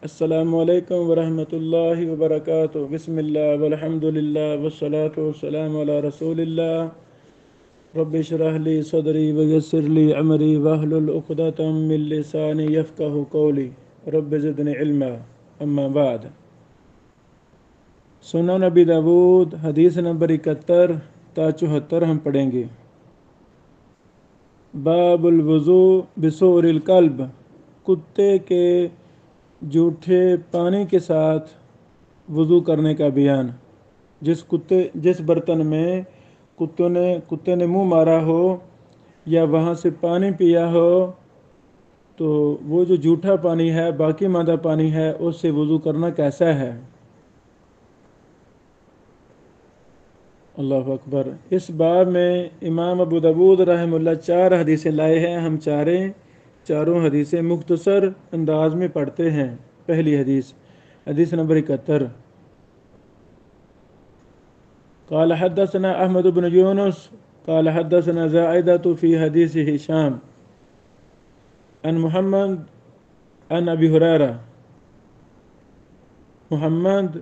السلام علیکم ورحمۃ اللہ وبرکاتہ، بسم اللہ والحمد للہ والصلاة والسلام علی رسول اللہ، رب اشرح لی صدری ویسر لی امری واحلل عقدۃ من لسانی یفقہوا قولی، رب زدنی علما، اما بعد۔ سنن نبی داود حدیث نمبر 71 تا 74 ہم پڑھیں گے۔ باب الوضوء بسور القلب، کتے کے جھوٹے پانی کے ساتھ وضو کرنے کا بیان۔ جس برتن میں کتے نے منہ مارا ہو یا وہاں سے پانی پیا ہو تو وہ جو جھوٹا پانی ہے، باقی مادہ پانی ہے، اس سے وضو کرنا کیسا ہے؟ اللہ اکبر۔ اس باب میں امام ابو داود رحمہ اللہ 4 حدیثیں لائے ہیں۔ ہم چاروں حدیثیں مختصر انداز میں پڑھتے ہیں۔ پہلی حدیث نمبر 71۔ قال حدثنا احمد بن یونس قال حدثنا زائدة في حدیث ہشام عن محمد عن ابی ہریرہ۔ محمد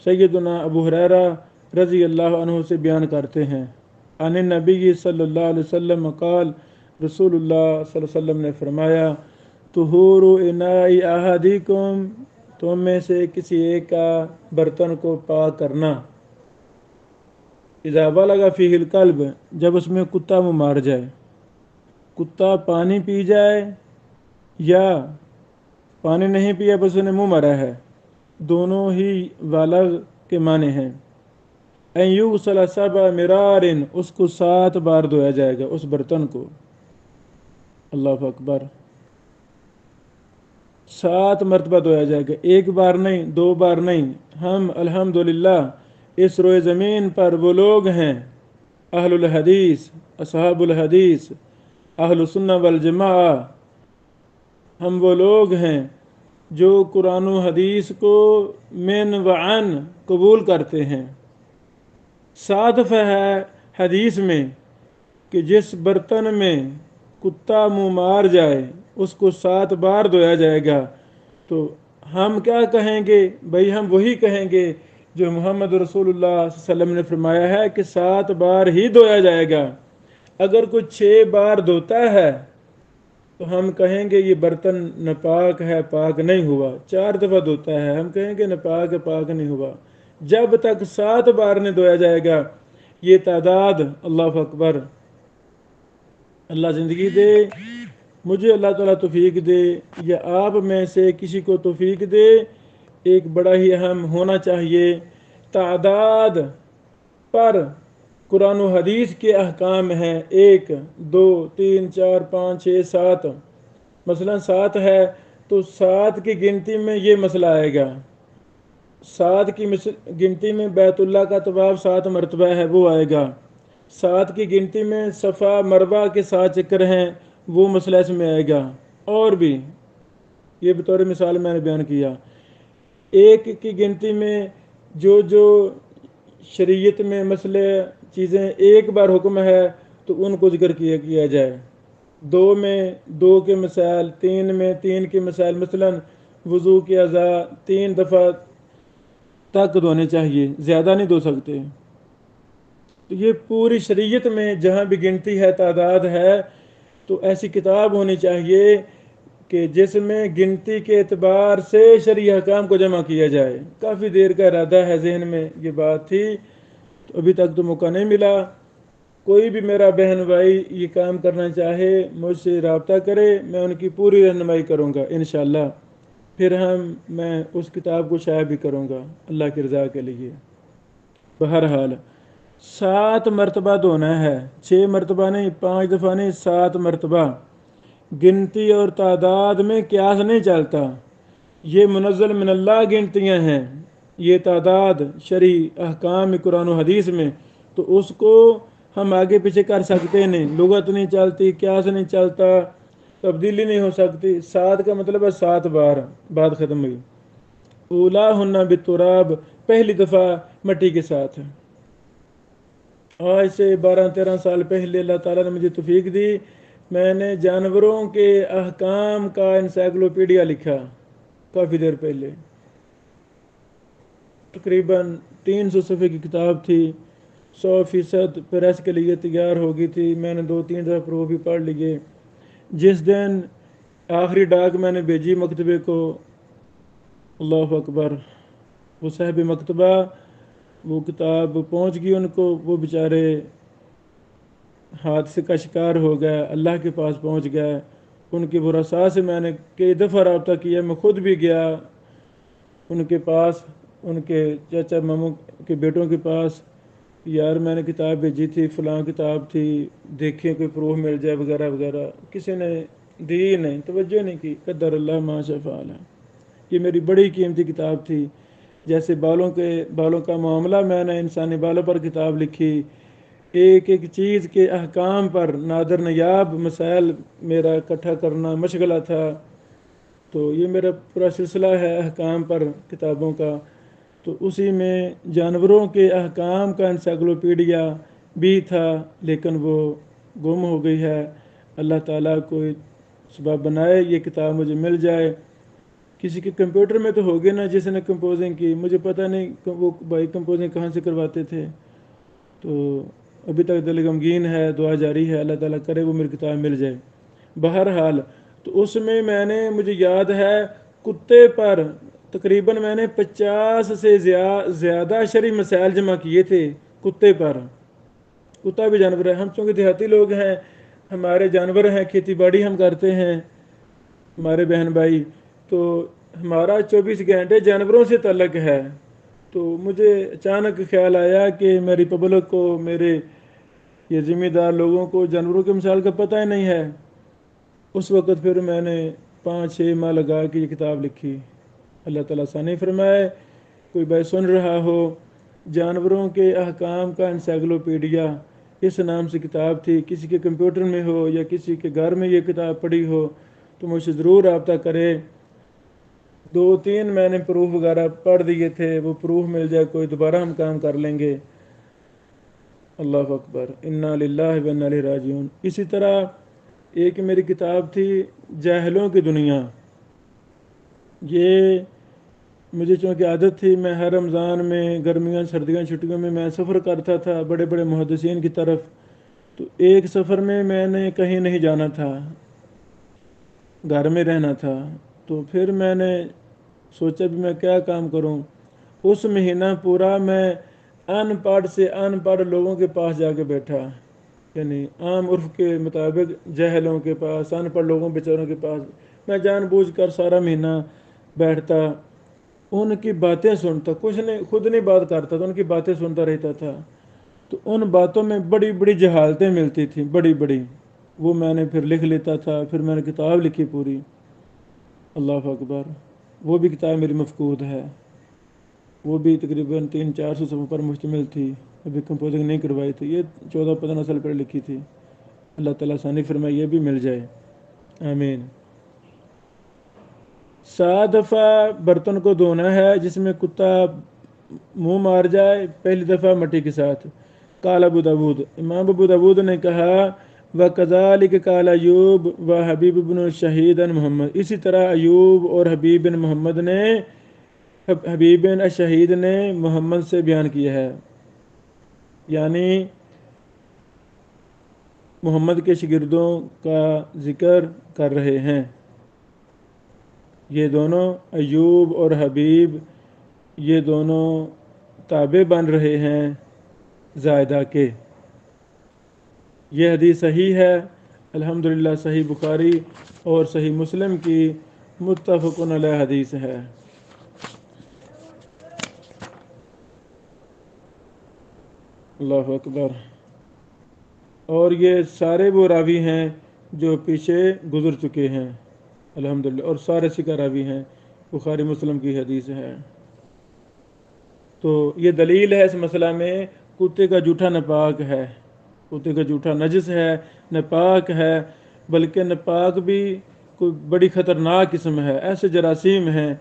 سیدنا ابو ہریرہ رضی اللہ عنہ سے بیان کرتے ہیں، عن النبی صلی اللہ علیہ وسلم قال، رسول اللہ صلی اللہ علیہ وسلم نے فرمایا، طہور اناء احدکم، تم میں سے کسی ایک کا برتن کو پاک کرنا، اذا بلغ فیہ القلب، جب اس میں کتا منہ مار جائے، کتا پانی پی جائے یا پانی نہیں پیا بس انہیں منہ مارا ہے، دونوں ہی بالغ کے معنی ہیں۔ ان یغسل 7 مرار، اس کو 7 بار دھویا جائے گا، اس برتن کو۔ اللہ اکبر، 7 مرتبہ دھویا جائے گا، 1 بار نہیں، 2 بار نہیں۔ ہم الحمدللہ اس روئے زمین پر وہ لوگ ہیں، اہل الحدیث، اصحاب الحدیث، اہل سنہ والجماعہ، ہم وہ لوگ ہیں جو قرآن و حدیث کو من و عن قبول کرتے ہیں۔ 7 دفعہ ہے حدیث میں کہ جس برتن میں کتا منہ مار جائے اس کو 7 بار دھویا جائے گا، تو ہم کیا کہیں گے؟ بھئی ہم وہی کہیں گے جو محمد رسول اللہ صلی اللہ علیہ وسلم نے فرمایا ہے کہ 7 بار ہی دھویا جائے گا۔ اگر کوئی 6 بار دھوتا ہے تو ہم کہیں گے یہ برتن ناپاک ہے، پاک نہیں ہوا۔ 4 دفعہ دھوتا ہے، ہم کہیں گے ناپاک ہے، پاک نہیں ہوا۔ جب تک 7 بار نہیں دھویا جائے گا، یہ تعداد، اللہ اکبر، اللہ زندگی دے، مجھے اللہ تعالیٰ توفیق دے یا آپ میں سے کسی کو توفیق دے، ایک بڑا ہی اہم ہونا چاہیے، تعداد پر قرآن و حدیث کے احکام ہیں، 1 2 3 4 5 6 7۔ مثلا 7 ہے تو 7 کی گنتی میں یہ مسئلہ آئے گا، 7 کی گنتی میں بیت اللہ کا طواف 7 مرتبہ ہے، وہ آئے گا۔ 7 کی گنتی میں صفا مروہ کے 7 چکر ہیں، وہ مسئلہ اس میں آئے گا۔ اور بھی یہ بطور مثال میں نے بیان کیا۔ 1 کی گنتی میں جو شریعت میں مسئلے چیزیں 1 بار حکم ہے تو ان کو ذکر کیا جائے۔ 2 میں 2 کے مسائل، 3 میں 3 کے مسائل، مثلا وضو کے اعضاء 3 دفعہ تک دھونے چاہیے، زیادہ نہیں دھو سکتے۔ تو یہ پوری شریعت میں جہاں بھی گنتی ہے، تعداد ہے، تو ایسی کتاب ہونی چاہیے کہ جس میں گنتی کے اعتبار سے شرعی احکام کو جمع کیا جائے۔ کافی دیر کا ارادہ ہے، ذہن میں یہ بات تھی، تو ابھی تک تو موقع نہیں ملا۔ کوئی بھی میرا بہن بھائی یہ کام کرنا چاہے مجھ سے رابطہ کرے، میں ان کی پوری رہنمائی کروں گا انشاءاللہ۔ پھر میں اس کتاب کو شائع بھی کروں گا اللہ کی رضا کے لیے۔ بہرحال 7 مرتبہ دھونا ہے، 6 مرتبہ نہیں، 5 دفعہ نہیں، 7 مرتبہ۔ گنتی اور تعداد میں قیاس نہیں چلتا، یہ منزل من اللہ گنتیاں ہیں، یہ تعداد شرعی احکام قرآن و حدیث میں، تو اس کو ہم آگے پیچھے کر سکتے نہیں، لغت نہیں چلتی، قیاس نہیں چلتا، تبدیلی نہیں ہو سکتی۔ 7 کا مطلب ہے 7 بار، بات ختم ہوئی۔ اولاہن بالتراب، پہلی دفعہ مٹی کے ساتھ۔ آج سے 12-13 سال پہلے اللہ تعالیٰ نے مجھے توفیق دی، میں نے جانوروں کے احکام کا انسائکلوپیڈیا لکھا، کافی دیر پہلے، تقریباً 300 صفحے کی کتاب تھی، 100% پریس کے لیے تیار ہو گئی تھی، میں نے 2-3 دفعہ پر وہ بھی پڑھ لیے۔ جس دن آخری ڈاک میں نے بھیجی مکتبے کو، اللہ اکبر، وہ صاحب مکتبہ وہ کتاب پہنچ گئی ان کو، وہ بیچارے حادثے کا شکار ہو گئے، اللہ کے پاس پہنچ گئے۔ ان کے ورثاء سے میں نے کئی دفعہ رابطہ کیا، میں خود بھی گیا ان کے پاس، ان کے چچا ماموں کے بیٹوں کے پاس، یار میں نے کتاب بھیجی تھی، فلاں کتاب تھی، دیکھیں کوئی پروف مل جائے وغیرہ وغیرہ، کسی نے دی نہیں، توجہ نہیں کی۔ قدر اللہ ما شاء فعل۔ یہ میری بڑی قیمتی کتاب تھی۔ جیسے بالوں کا معاملہ، میں نے انسانی بالوں پر کتاب لکھی، ایک ایک چیز کے احکام پر نادر نیاب مسائل میرا اکٹھا کرنا مشغلہ تھا۔ تو یہ میرا پورا سلسلہ ہے احکام پر کتابوں کا۔ تو اسی میں جانوروں کے احکام کا انسائکلوپیڈیا بھی تھا، لیکن وہ گم ہو گئی ہے۔ اللہ تعالیٰ کوئی سبب بنائے یہ کتاب مجھے مل جائے۔ کسی کے کمپیوٹر میں تو ہوگی نا جس نے کمپوزنگ کی، مجھے پتہ نہیں وہ بھائی کمپوزنگ کہاں سے کرواتے تھے۔ تو ابھی تک دل غمگین ہے، دعا جاری ہے، اللہ تعالیٰ کرے وہ میری کتاب مل جائے۔ بہرحال تو اس میں مجھے یاد ہے کتے پر تقریباً میں نے 50 سے زیادہ شرعی مسائل جمع کیے تھے کتے پر۔ کتا بھی جانور ہے، ہم چونکہ دیہاتی لوگ ہیں، ہمارے جانور ہیں، کھیتی باڑی ہم کرتے ہیں، ہمارے بہن بھائی، تو ہمارا 24 گھنٹے جانوروں سے تعلق ہے۔ تو مجھے اچانک خیال آیا کہ میری پبلک کو، میرے یہ ذمہ دار لوگوں کو جانوروں کے مثال کا پتہ ہی نہیں ہے۔ اس وقت پھر میں نے 5-6 ماہ لگا کے یہ کتاب لکھی۔ اللہ تعالیٰ آسانی فرمائے۔ کوئی بھائی سن رہا ہو، جانوروں کے احکام کا انسائکلوپیڈیا اس نام سے کتاب تھی، کسی کے کمپیوٹر میں ہو یا کسی کے گھر میں یہ کتاب پڑھی ہو تو مجھ سے ضرور رابطہ کرے۔ 2-3 میں نے پروف وغیرہ پڑھ دیے تھے، وہ پروف مل جائے کوئی دوبارہ ہم کام کر لیں گے۔ اللہ اکبر، انا للہ و انا الیہ راجعون۔ اسی طرح ایک میری کتاب تھی جاہلوں کی دنیا۔ یہ مجھے چونکہ عادت تھی، میں ہر رمضان میں، گرمیاں سردیاں چھٹیوں میں سفر کرتا تھا بڑے بڑے محدثین کی طرف۔ تو ایک سفر میں نے کہیں نہیں جانا تھا، گھر میں رہنا تھا۔ تو پھر میں نے سوچا بھی میں کیا کام کروں۔ اس مہینہ پورا میں ان پڑھ سے ان پڑھ لوگوں کے پاس جا کے بیٹھا، یعنی عام عرف کے مطابق جاہلوں کے پاس، ان پڑھ لوگوں بیچاروں کے پاس میں جان بوجھ کر سارا مہینہ بیٹھتا، ان کی باتیں سنتا، کچھ نہیں، خود نہیں بات کرتا تھا، ان کی باتیں سنتا رہتا تھا۔ تو ان باتوں میں بڑی بڑی جہالتیں ملتی تھیں، بڑی بڑی، وہ میں نے پھر لکھ لیتا تھا۔ پھر میں نے کتاب لکھی پوری، اللہ اکبر۔ وہ بھی کتاب میری مفقود ہے، وہ بھی تقریباً 300-400 صفحوں پر مشتمل تھی، ابھی کمپوزنگ نہیں کروائی تھی، یہ 14-15 سال پہلے لکھی تھی۔ اللہ تعالیٰ آسانی فرمائے یہ بھی مل جائے، آمین۔ 7 دفعہ برتن کو دھونا ہے، جس میں کتا منہ مار جائے، پہلی دفعہ مٹی کے ساتھ۔ قال ابو داود، امام ابو داود نے کہا وَكَذَلِكَ قَالَ ایوب وحبیب بن شہید محمد، اسی طرح ایوب اور حبیب بن محمد نے، حبیب بن شہید نے محمد سے بیان کیا ہے، یعنی محمد کے شاگردوں کا ذکر کر رہے ہیں۔ یہ دونوں ایوب اور حبیب، یہ دونوں تابع بن رہے ہیں زائدہ کے۔ یہ حدیث صحیح ہے، الحمدللہ، صحیح بخاری اور صحیح مسلم کی متفق علیہ حدیث ہے۔ اللہ اکبر۔ اور یہ سارے وہ راوی ہیں جو پیچھے گزر چکے ہیں، الحمدللہ، اور سارے ثقہ راوی ہیں، بخاری مسلم کی حدیث ہے۔ تو یہ دلیل ہے اس مسئلہ میں، کتے کا جوٹا ناپاک ہے، کتے کا جوٹا نجس ہے، ناپاک ہے، بلکہ ناپاک بھی کوئی بڑی خطرناک قسم ہے، ایسے جراثیم ہیں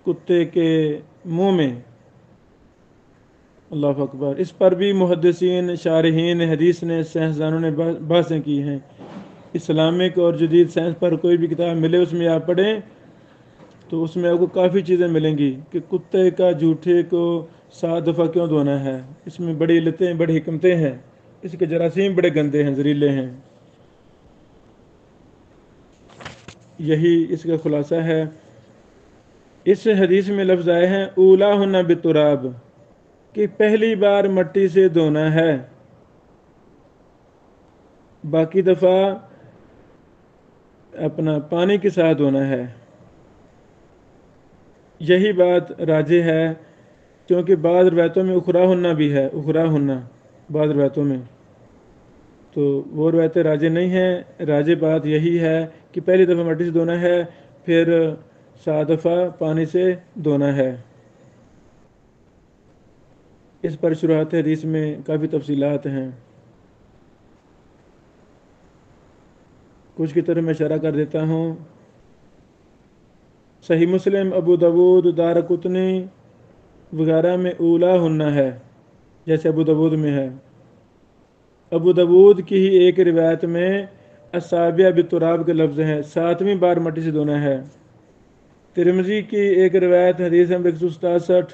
کتے کے منہ میں، اللہ اکبر۔ اس پر بھی محدثین، شارحین حدیث نے، سائنسدانوں نے بحثیں کی ہیں۔ اسلامک اور جدید سائنس پر کوئی بھی کتاب ملے اس میں آپ پڑھیں تو اس میں آپ کو کافی چیزیں ملیں گی کہ کتے کا جوٹے کو 7 دفعہ کیوں دھونا ہے، اس میں بڑی علتیں بڑی حکمتیں ہیں، اس کے جراثیم بڑے گندے ہیں، زہریلے ہیں۔ یہی اس کا خلاصہ ہے۔ اس حدیث میں لفظ آئے ہیں اولا ہونا بتراب، کہ پہلی بار مٹی سے دھونا ہے، باقی دفعہ اپنا پانی کے ساتھ دھونا ہے۔ یہی بات راجح ہے، کیونکہ بعض روایتوں میں اخرا ہونا بھی ہے، اخرا ہونا بعض روایتوں میں، تو وہ روایتیں راجح نہیں ہیں۔ راجح بات یہی ہے کہ پہلی دفعہ مٹی سے دھونا ہے، پھر 7 دفعہ پانی سے دھونا ہے۔ اس پر شروحات حدیث میں کافی تفصیلات ہیں، کچھ کی طرف میں اشارہ کر دیتا ہوں۔ صحیح مسلم، ابو داود، دارقطنی وغیرہ میں اولا ہونا ہے، جیسے ابو داود میں ہے۔ ابو داود کی ہی ایک روایت میں اصابع بالتراب کے لفظ ہیں، 7ویں بار مٹی سے دھونا ہے۔ ترمذی کی ایک روایت حدیث نمبر 167،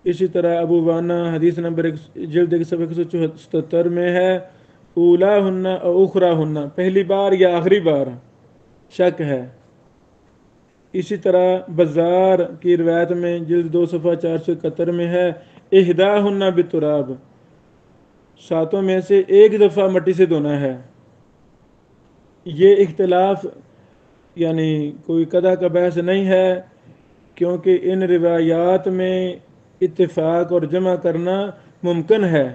اسی طرح ابو وانا حدیث نمبر جلد 177 میں ہے اولا ہننا اور اخرا ہننا، پہلی بار یا آخری بار، شک ہے۔ اسی طرح بزار کی روایت میں جلد 2 صفحہ 471 میں ہے احدا ہننا بالتراب، 7 میں سے ایک دفعہ مٹی سے دھونا ہے۔ یہ اختلاف یعنی کوئی قدح کا بحث نہیں ہے، کیونکہ ان روایات میں اتفاق اور جمع کرنا ممکن ہے۔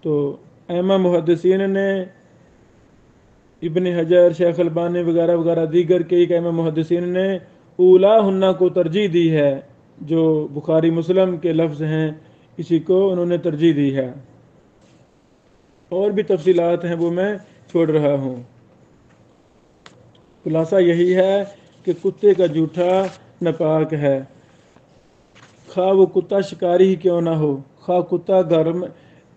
تو ائمہ محدثین نے، ابن حجر، شیخ البانی وغیرہ وغیرہ دیگر کئی ائمہ محدثین نے اولا ہننا کو ترجیح دی ہے، جو بخاری مسلم کے لفظ ہیں اسی کو انہوں نے ترجیح دی ہے۔ اور بھی تفصیلات ہیں وہ میں چھوڑ رہا ہوں۔ خلاصہ یہی ہے کہ کتے کا جوٹا ناپاک ہے، خواہ وہ کتا شکاری ہی کیوں نہ ہو، خواہ کتا گھر میں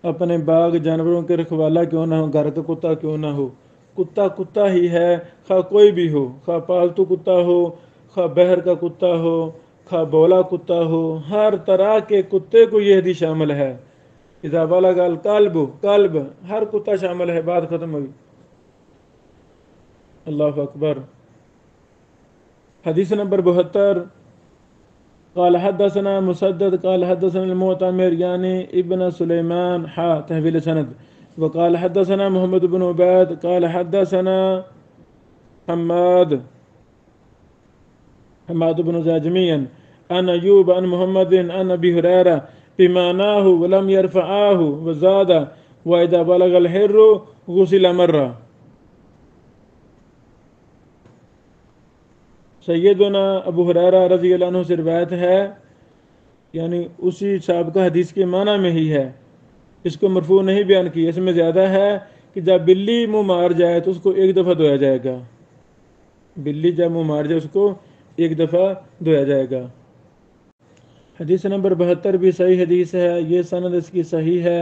اپنے باغ جانوروں کے رکھوالا کیوں نہ ہو، گھر کا کتا کیوں نہ ہو، کتا کتا ہی ہے، خواہ کوئی بھی ہو، خواہ پالتو کتا ہو، خواہ بہر کا کتا ہو، خواہ بولا کتا ہو، ہر طرح کے کتے کو یہ حدیث شامل ہے۔ اذا بلغ الکلب، کلب ہر کتا شامل ہے، بات ختم ہوئی۔ اللہ اکبر۔ حدیث نمبر 72، قال حدثنا مسدد قال حدثنا المعتمر یعنی ابن سلیمان تحویل سند، وقال حدثنا محمد بن عبید قال حدثنا حماد بن زاجمی عن ایوب عن محمد عن ابی ہریرہ بمعناه ولم يرفعاه وزاد واذا بلغ الحر غسل مرہ۔ سیدنا ابو ہریرہ رضی اللہ عنہ سے روایت ہے، یعنی اسی سابقہ حدیث کے معنی میں ہی ہے، اس کو مرفوع نہیں بیان کیا۔ اس میں زیادہ ہے کہ جب بلی منہ مار جائے تو اس کو ایک دفعہ دھویا جائے گا، بلی جب منہ مار جائے اس کو ایک دفعہ دھویا جائے گا۔ حدیث نمبر 72 بھی صحیح حدیث ہے، یہ سند اس کی صحیح ہے،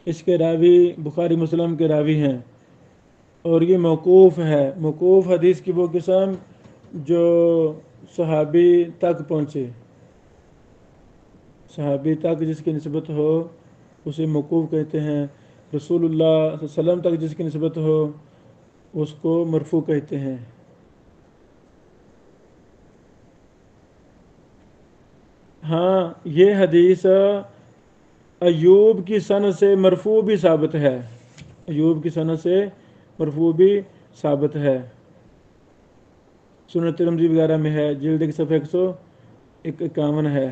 اس کے راوی بخاری مسلم کے راوی ہیں، اور یہ موقوف ہے۔ موقوف حدیث کی وہ قسم جو صحابی تک پہنچے، صحابی تک جس کی نسبت ہو اسے موقوف کہتے ہیں، رسول اللہ صلی اللہ علیہ وسلم تک جس کی نسبت ہو اس کو مرفوع کہتے ہیں۔ ہاں، یہ حدیث ایوب کی سند سے مرفوع بھی ثابت ہے، ایوب کی سند سے مرفوع بھی ثابت ہے، سنن ترمذی وغیرہ میں ہے، جلد 1 صفحہ 151 ہے۔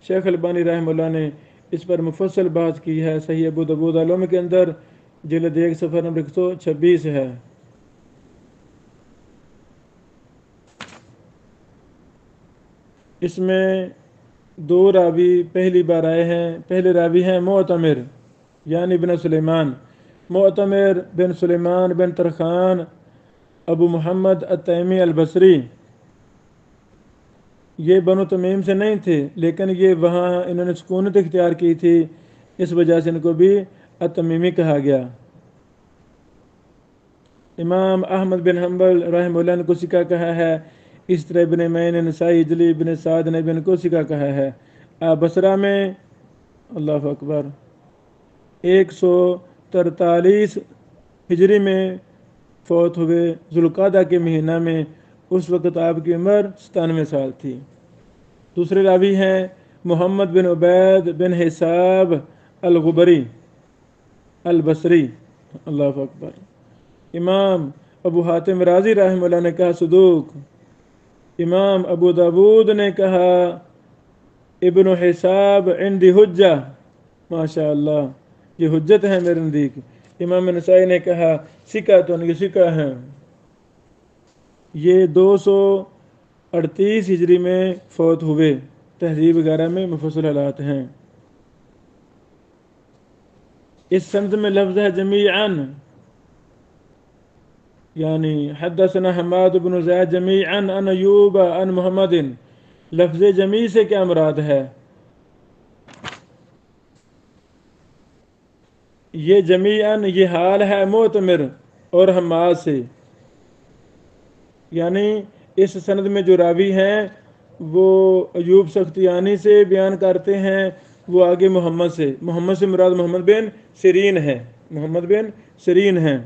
شیخ البانی رحمہ اللہ نے اس پر مفصل بات کی ہے، صحیح ابو داؤد علوم کے اندر جلد 1 صفحہ نمبر 126 ہے۔ اس میں 2 راوی پہلی بار آئے ہیں، پہلے راوی ہیں معتمر یعنی بن سلیمان، معتمر بن سلیمان بن ترخان ابو محمد التیمی البصری۔ یہ بنو تمیم سے نہیں تھے، لیکن یہ وہاں انہوں نے سکونت اختیار کی تھی، اس وجہ سے ان کو بھی التمیمی کہا گیا۔ امام احمد بن حنبل رحمہ اللہ نے کو سکہ کہا ہے، اس طرح ابن معین نسائی جلی ابن سعد نے ابن کو سکہ کہا ہے۔ بصرہ میں اللہ اکبر 143 ہجری میں فوت ہوئے، ذوالقعدہ کے مہینہ میں، اس وقت آپ کی عمر 97 سال تھی۔ دوسرے راوی ہیں محمد بن عبید بن حساب الغبری البصری، اللہ اکبر۔ امام ابو حاتم رازی رحمہ اللہ نے کہا صدوق۔ امام ابو داود نے کہا ابن حساب عندی حجہ، ماشاء اللہ یہ حجت ہے میرے نزدیک۔ امام نسائی نے کہا سکہ تو یہ سکہ ہیں۔ یہ 238 ہجری میں فوت ہوئے، تہذیب وغیرہ میں مفصل حالات ہیں۔ اس سند میں لفظ ہے جمیعاً، یعنی حدثنا حماد بن زید جمیعاً عن ایوب عن محمد۔ لفظ جمیع سے کیا مراد ہے؟ یہ جمیعاً یہ حال ہے معتمر اور حماد سے، یعنی اس سند میں جو راوی ہیں وہ ایوب سختیانی سے بیان کرتے ہیں، وہ آگے محمد سے، محمد سے مراد محمد بن سیرین ہے، محمد بن سیرین ہیں۔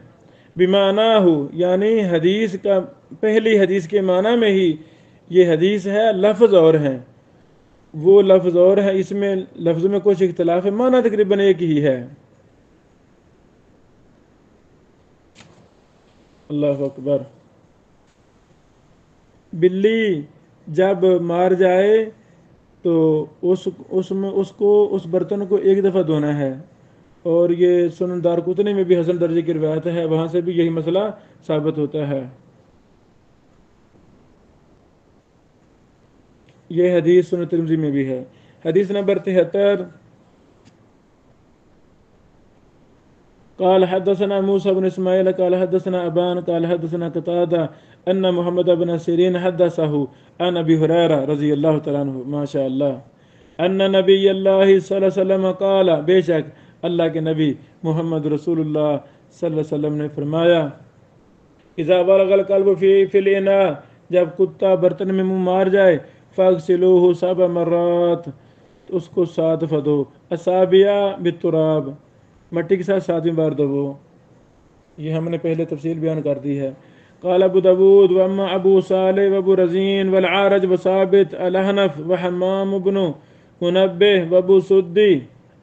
بمعنی ہو، یعنی حدیث کا پہلی حدیث کے معنی میں ہی یہ حدیث ہے، لفظ اور ہیں، وہ لفظ اور ہے، اس میں لفظ میں کچھ اختلاف ہے، معنی تقریباً ایک ہی ہے۔ اللہ اکبر۔ بلی جب مار جائے تو اس برتن کو ایک دفعہ دھونا ہے، اور یہ سنن دارقطنی میں بھی حسن درجے کی روایت ہے، وہاں سے بھی یہی مسئلہ ثابت ہوتا ہے۔ یہ حدیث سنن ترمذی میں بھی ہے۔ حدیث نمبر 73، قال حدثنا موسى بن اسماعيل قال حدثنا ابان قال حدثنا قتادة ان محمد بن سيرين حدثه عن ابي هريره رضي الله تعالى عنه، ما شاء الله، ان نبی اللہ صلی اللہ علیہ وسلم قال، بے شک اللہ کے نبی محمد رسول اللہ صلی اللہ علیہ وسلم نے فرمایا، اذا ولغ القلب فی الاناء، جب کتا برتن میں منہ مار جائے، فاغسلوه 7 مرات، اس کو 7 دفعہ دھو، اصابع بالتراب، مٹی کے ساتھ 7ویں بار دھو۔ یہ ہم نے پہلے تفصیل بیان کر دی ہے۔ قال ابو داود واما ابو صالح وابو رزین والعارج وثابت الاحنف وحمام بن منبہ وابو سدی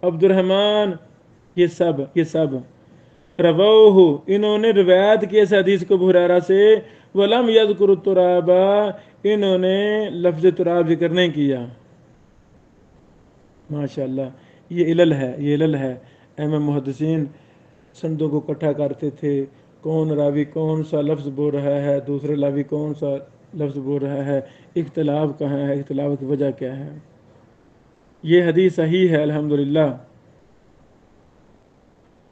عبد الرحمن، یہ سب رووہ، انہوں نے روایت کی اس حدیث کو ابو ہریرہ سے، ولم یذکر التراب، انہوں نے لفظ تراب ذکر نہیں کیا۔ ماشاءاللہ، یہ علل ہے۔ اہم محدثین سندوں کو اکٹھا کرتے تھے، کون راوی کون سا لفظ بول رہا ہے، دوسرے راوی کون سا لفظ بول رہا ہے، اختلاف کہاں ہے، اختلاف کی وجہ کیا ہے۔ یہ حدیث صحیح ہے الحمدللہ،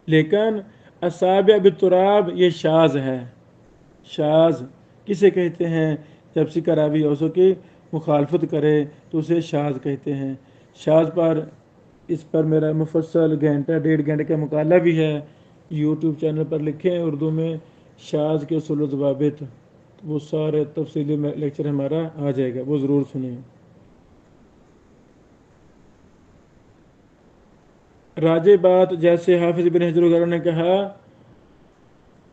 لیکن اصابع بالتراب یہ شاذ ہے۔ شاذ کسے کہتے ہیں؟ جب سکہ راوی اوسو کی مخالفت کرے تو اسے شاذ کہتے ہیں۔ شاذ پر اس پر میرا مفصل 1.5 گھنٹے کا مقالہ بھی ہے، یوٹیوب چینل پر لکھیں اردو میں شاذ کے اصول و ضوابط، وہ سارے تفصیلی لیکچر ہمارا آ جائے گا، وہ ضرور سنیں۔ راجع بات جیسے حافظ ابن حجر وغیرہ نے کہا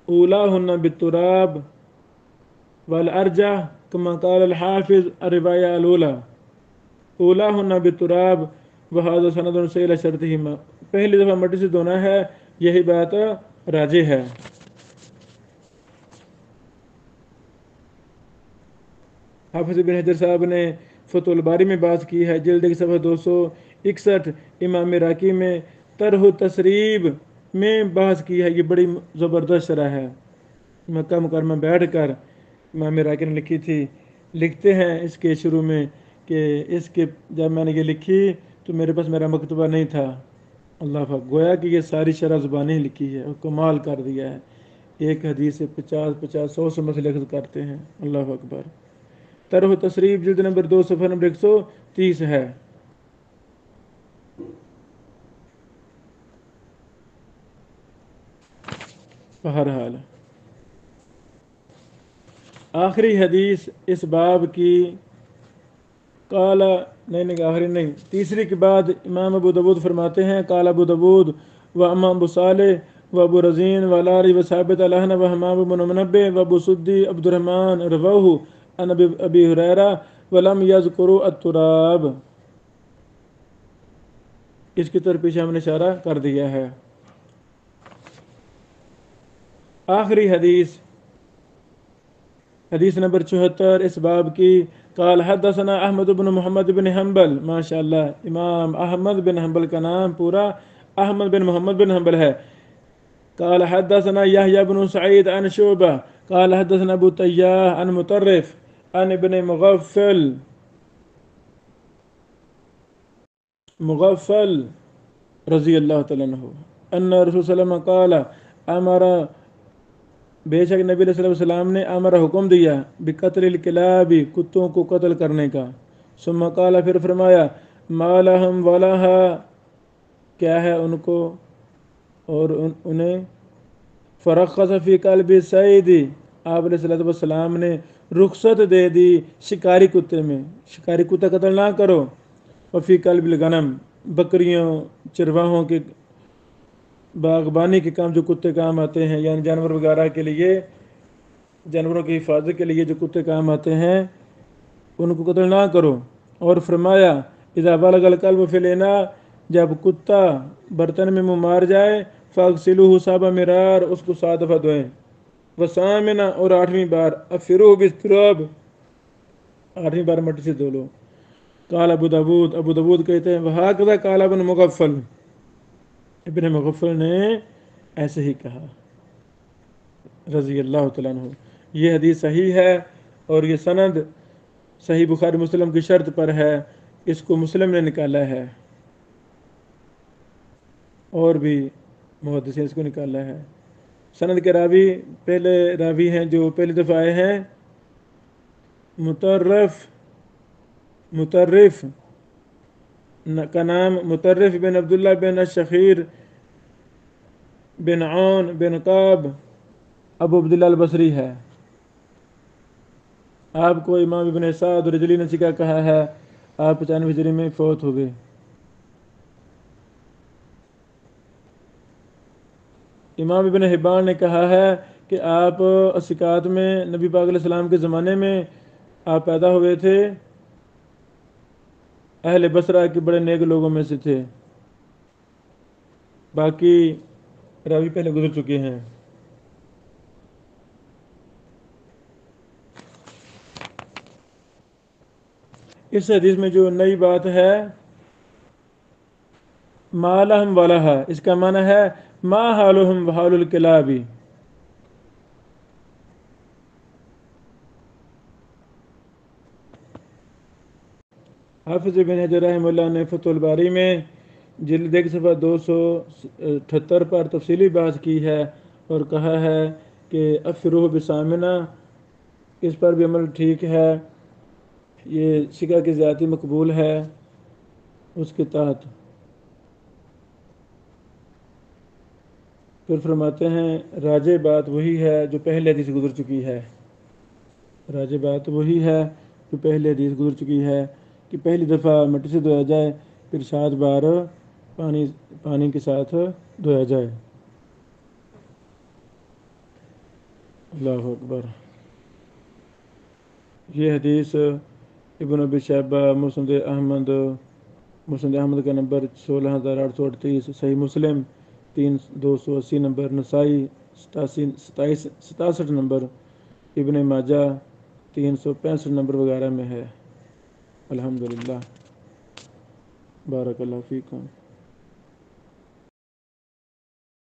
اولاہن بالتراب والارجح کما قال الحافظ الروایہ الاولی، اولاہن بالتراب وہذا سند صحیح علی شرطہما، پہلی دفعہ مٹی سے دھونا ہے، یہی بات راجح ہے۔ حافظ ابن حجر صاحب نے فتح الباری میں بات کی ہے، جلد کی صفحہ 261، امام راکی میں طرح تسریب میں بحث کی ہے، یہ بڑی زبردست شرح ہے، مکہ مکرمہ بیٹھ کر امام راکی نے لکھی تھی۔ لکھتے ہیں اس کے شروع میں کہ اس کے جب میں نے یہ لکھی تو میرے پاس میرا مکتبہ نہیں تھا، اللہ پاک، گویا کہ یہ ساری شرح زبانیں لکھی ہے اور کمال کر دیا ہے، ایک حدیث سے 50 100 مسئلے اخذ کرتے ہیں، اللہ اکبر۔ طرح و تصریف جلد نمبر 2 صفحہ نمبر 130 ہے۔ بہرحال آخری حدیث اس باب کی کالا نہیں آخری نہیں تیسری کے بعد امام ابو داود فرماتے ہیں قال ابو داود و امام ابو صالح و ابو رزین و لاری و ثابت الحن و حمام بن منبع و ابو سدی عبد الرحمن رواه عن ابی ہریرہ ولم یذکروا التراب. اس کی طرف پیچھے ہم نے اشارہ کر دیا ہے. آخری حدیث نمبر 74 اس باب کی قال حدثنا احمد بن محمد بن حنبل. ماشاء اللہ امام احمد بن حنبل کا نام پورا احمد بن محمد بن حنبل ہے. قال حدثنا يحيى بن سعيد عن شعبة قال حدثنا ابو تياح عن مطرف عن ابن مغفل رضی اللہ تعالیٰ عنہ ان رسول صلی اللہ علیہ وسلم قال امر بے شک نبی علیہ السلام نے امر حکم دیا بقتل الکلاب کتوں کو قتل کرنے کا. ثم قال پھر فرمایا ما لهم ولها کیا ہے ان کو اور انہیں. فرخص فی قلب الصید آپ علیہ السلام نے رخصت دے دی شکاری کتے میں. شکاری کتا قتل نہ کرو. وفی قلب الغنم بکریوں چرواہوں کے باغبانی کے کام جو کتے کام آتے ہیں یعنی جانور وغیرہ کے لیے جانوروں کی حفاظت کے لیے جو کتے کام آتے ہیں ان کو قتل نہ کرو. اور فرمایا اذا بلغ الکلب فی الاناء جب کتا برتن میں منہ مار جائے فاغسلوہ 7 مرار اس کو 7 دفعہ دھوئیں. وثامنا اور 8ویں بار افروہ بالتراب 8ویں بار مٹی سے دھو لو. قال ابو داود کہتے ہیں وہکذا قال ابن مغفل ابن مغفل نے ایسے ہی کہا رضی اللہ تعالیٰ عنہ. یہ حدیث صحیح ہے اور یہ سند صحیح بخاری مسلم کی شرط پر ہے. اس کو مسلم نے نکالا ہے اور بھی محدثین اس کو نکالا ہے. سند کے راوی پہلے راوی ہیں جو پہلی دفعہ آئے ہیں مطرف کا نام مطرف بن عبداللہ بن الشخیر بن عون بن قاب ابو عبداللہ البصری ہے. آپ کو امام ابن سعد رجلی نے سکا کہا ہے. آپ 95 ہجری میں فوت ہو گئے. امام ابن حبان نے کہا ہے کہ آپ اسکات میں نبی پاک علیہ السلام کے زمانے میں آپ پیدا ہوئے تھے. اہل بصرہ کے بڑے نیک لوگوں میں سے تھے. باقی راوی پہلے گزر چکے ہیں. اس حدیث میں جو نئی بات ہے ما لہم ولہا اس کا معنی ہے ما حالہم وحال الکلاب. حافظ ابن حجر رحمہ اللہ نے فتح الباری میں جلد 1 صفحہ 278 پر تفصیلی بات کی ہے اور کہا ہے کہ افروہ بسامنا اس پر بھی عمل ٹھیک ہے. یہ سکہ کی زیادتی مقبول ہے اس کے تحت. پھر فرماتے ہیں راجع بات وہی ہے جو پہلے حدیث گزر چکی ہے. راجع بات وہی ہے جو پہلے حدیث گزر چکی ہے کہ پہلی دفعہ مٹی سے دھویا جائے پھر 7 بار پانی کے ساتھ دھویا جائے. اللہ اکبر. یہ حدیث ابن ابی شیبہ مسند احمد کا نمبر 16838 صحیح مسلم 280 نمبر نسائی 67 نمبر ابن ماجہ 365 نمبر وغیرہ میں ہے. الحمدللہ. بارک اللہ فیکم.